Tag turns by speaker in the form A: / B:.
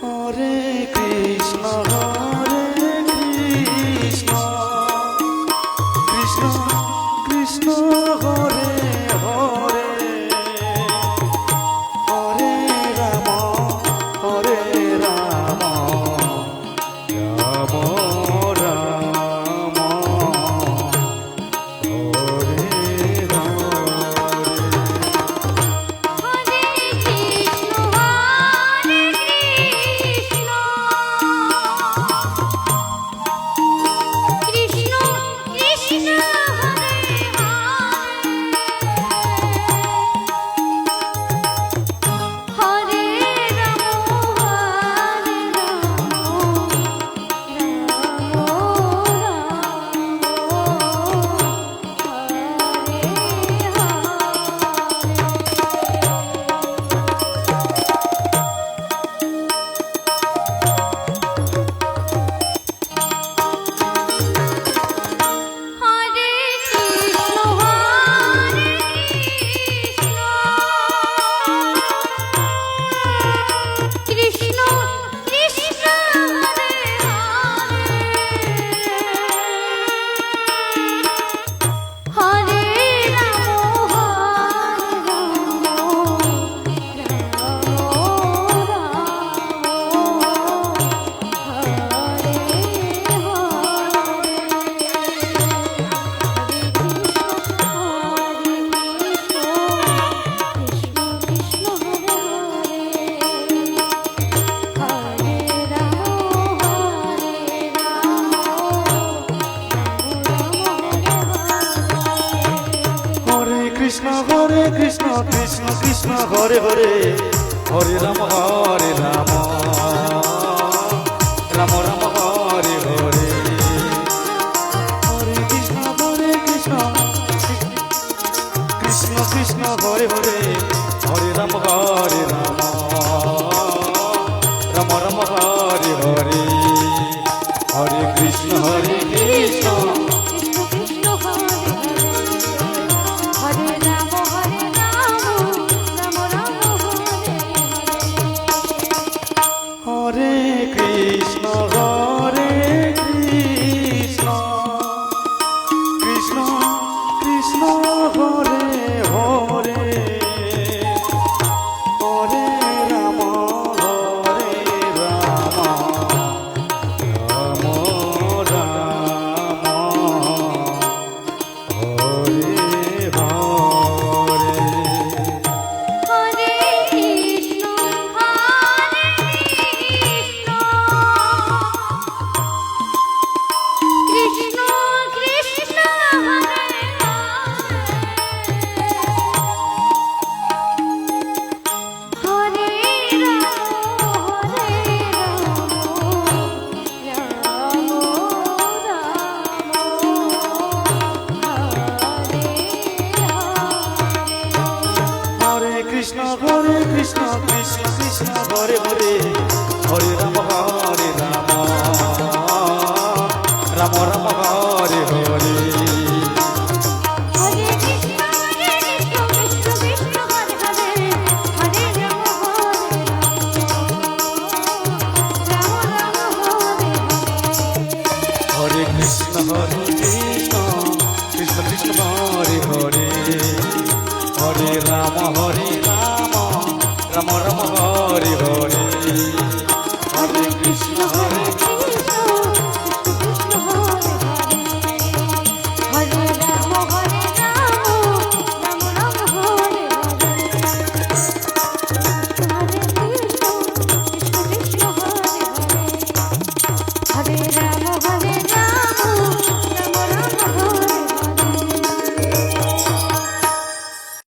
A: Hare Krishna Krishna Krishna Hare Hare Hare Ram Hare Ram Ram Ram Hare Krishna Krishna Krishna Hare Hare Hare Ram Ram Ram Hare Hare Hare Krishna Krishna Krishna Hare Hare Hare Ram Ram Ram Hare Hare Hare Krishna Krishna Hare Krishna Krishna Krishna Hare Hare Hare Ram Ram Ram Hare Krishna Krishna Krishna Hare Hare Hare Ram Ram Ram Hare Hare Hare Krishna Krishna Krishna Hare Hare Hare Ram Ram Ram Hare Hare Hare Krishna